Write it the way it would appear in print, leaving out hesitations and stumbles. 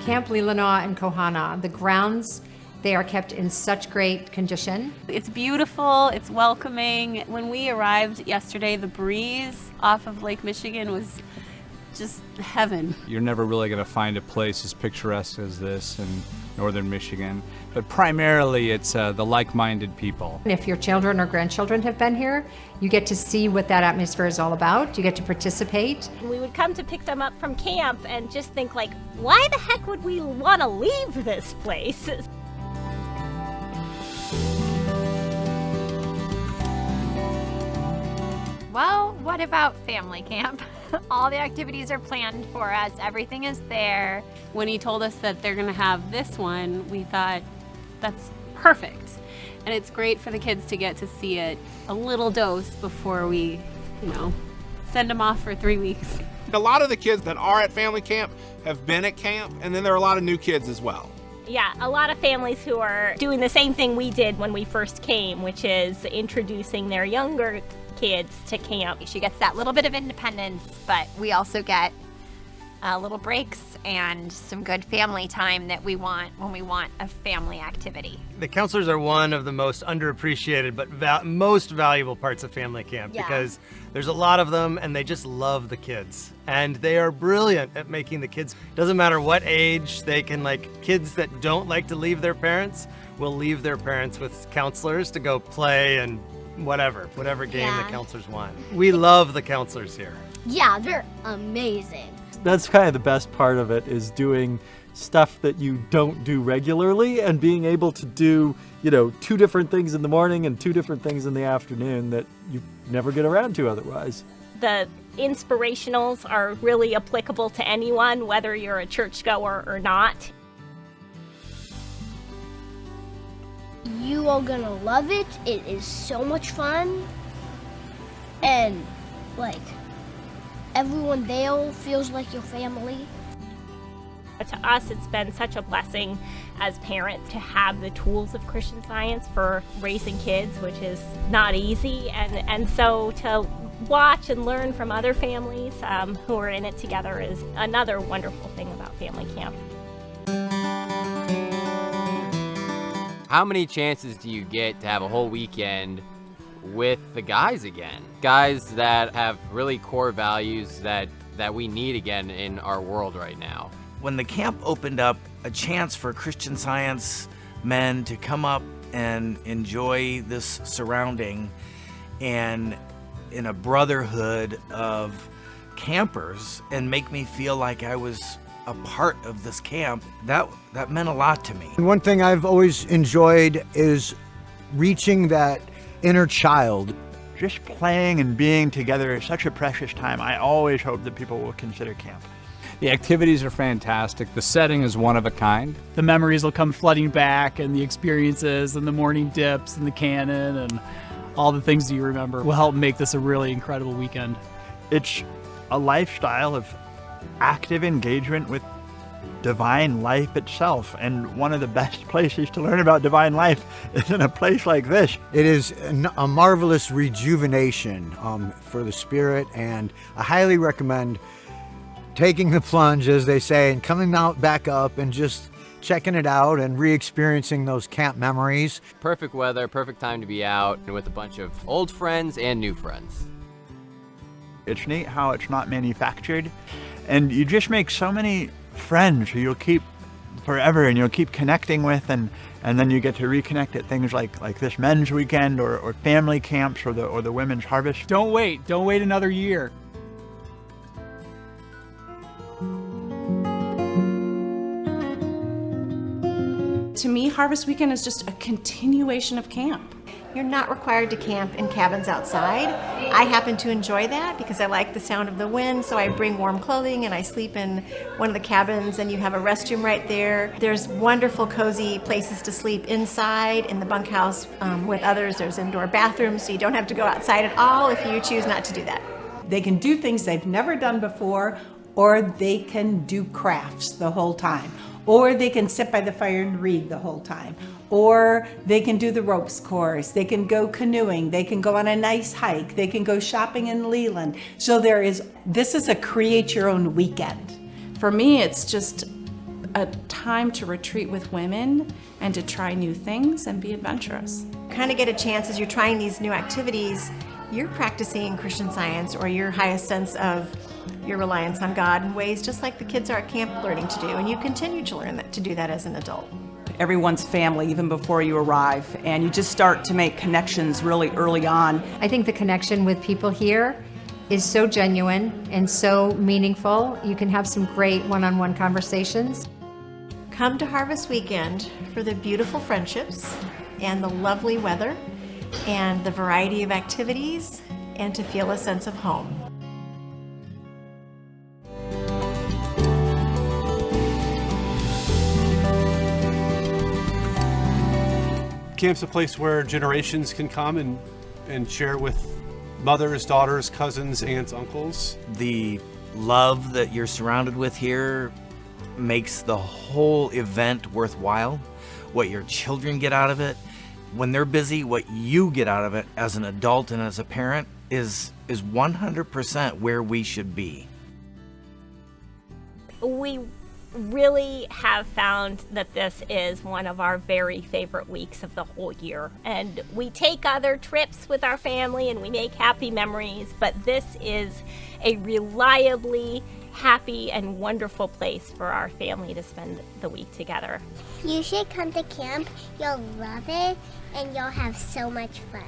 Camp Leelanau and Kohana, the grounds, they are kept in such great condition. It's beautiful, it's welcoming. When we arrived yesterday, the breeze off of Lake Michigan was just heaven. You're never really going to find a place as picturesque as this in northern Michigan, but primarily it's the like-minded people. If your children or grandchildren have been here, you get to see what that atmosphere is all about. You get to participate. We would come to pick them up from camp and just think like, why the heck would we want to leave this place? Well, what about family camp? All the activities are planned for us. Everything is there. When he told us that they're gonna have this one, we thought that's perfect. And it's great for the kids to get to see it a little dose before we, send them off for 3 weeks. A lot of the kids that are at family camp have been at camp, and then there are a lot of new kids as well. Yeah, a lot of families who are doing the same thing we did when we first came, which is introducing their younger kids to camp. She gets that little bit of independence, but we also get little breaks and some good family time that we want when we want a family activity. The counselors are one of the most underappreciated but most valuable parts of family camp because there's a lot of them and they just love the kids. And they are brilliant at making the kids, doesn't matter what age, they can kids that don't like to leave their parents will leave their parents with counselors to go play and whatever game the counselors want. We love the counselors here. Yeah, they're amazing. That's kind of the best part of it, is doing stuff that you don't do regularly and being able to do, 2 different things in the morning and 2 different things in the afternoon that you never get around to otherwise. The inspirationals are really applicable to anyone, whether you're a churchgoer or not. You are gonna love it. It is so much fun. And everyone there feels like your family. To us, it's been such a blessing as parents to have the tools of Christian Science for raising kids, which is not easy. And so to watch and learn from other families who are in it together is another wonderful thing about family camp. How many chances do you get to have a whole weekend with the guys again? Guys that have really core values that we need again in our world right now. When the camp opened up, a chance for Christian Science men to come up and enjoy this surrounding and in a brotherhood of campers and make me feel like I was a part of this camp, that meant a lot to me. One thing I've always enjoyed is reaching that inner child. Just playing and being together is such a precious time. I always hope that people will consider camp. The activities are fantastic. The setting is one of a kind. The memories will come flooding back, and the experiences and the morning dips and the cannon and all the things that you remember will help make this a really incredible weekend. It's a lifestyle of active engagement with divine life itself, and one of the best places to learn about divine life is in a place like this. It is a marvelous rejuvenation for the spirit, and I highly recommend taking the plunge, as they say, and coming out back up and just checking it out and re-experiencing those camp memories. Perfect weather, perfect time to be out and with a bunch of old friends and new friends. It's neat how it's not manufactured, and you just make so many friends who you'll keep forever and you'll keep connecting with, and then you get to reconnect at things like this men's weekend or family camps or the women's harvest. Don't wait another year. To me, Harvest Weekend is just a continuation of camp. You're not required to camp in cabins outside. I happen to enjoy that because I like the sound of the wind, so I bring warm clothing and I sleep in one of the cabins, and you have a restroom right there. There's wonderful, cozy places to sleep inside in the bunkhouse with others. There's indoor bathrooms, so you don't have to go outside at all if you choose not to do that. They can do things they've never done before, or they can do crafts the whole time. Or they can sit by the fire and read the whole time. Or they can do the ropes course. They can go canoeing. They can go on a nice hike. They can go shopping in Leland. So this is a create your own weekend. For me, it's just a time to retreat with women and to try new things and be adventurous. Kind of get a chance as you're trying these new activities, you're practicing Christian Science or your highest sense of your reliance on God in ways just like the kids are at camp learning to do, and you continue to learn that, to do that as an adult. Everyone's family even before you arrive, and you just start to make connections really early on. I think the connection with people here is so genuine and so meaningful. You can have some great one-on-one conversations. Come to Harvest Weekend for the beautiful friendships and the lovely weather and the variety of activities and to feel a sense of home. Camp's a place where generations can come and share with mothers, daughters, cousins, aunts, uncles. The love that you're surrounded with here makes the whole event worthwhile. What your children get out of it, when they're busy, what you get out of it as an adult and as a parent is 100% where we should be. We really have found that this is one of our very favorite weeks of the whole year. And we take other trips with our family and we make happy memories, but this is a reliably happy and wonderful place for our family to spend the week together. You should come to camp. You'll love it and you'll have so much fun.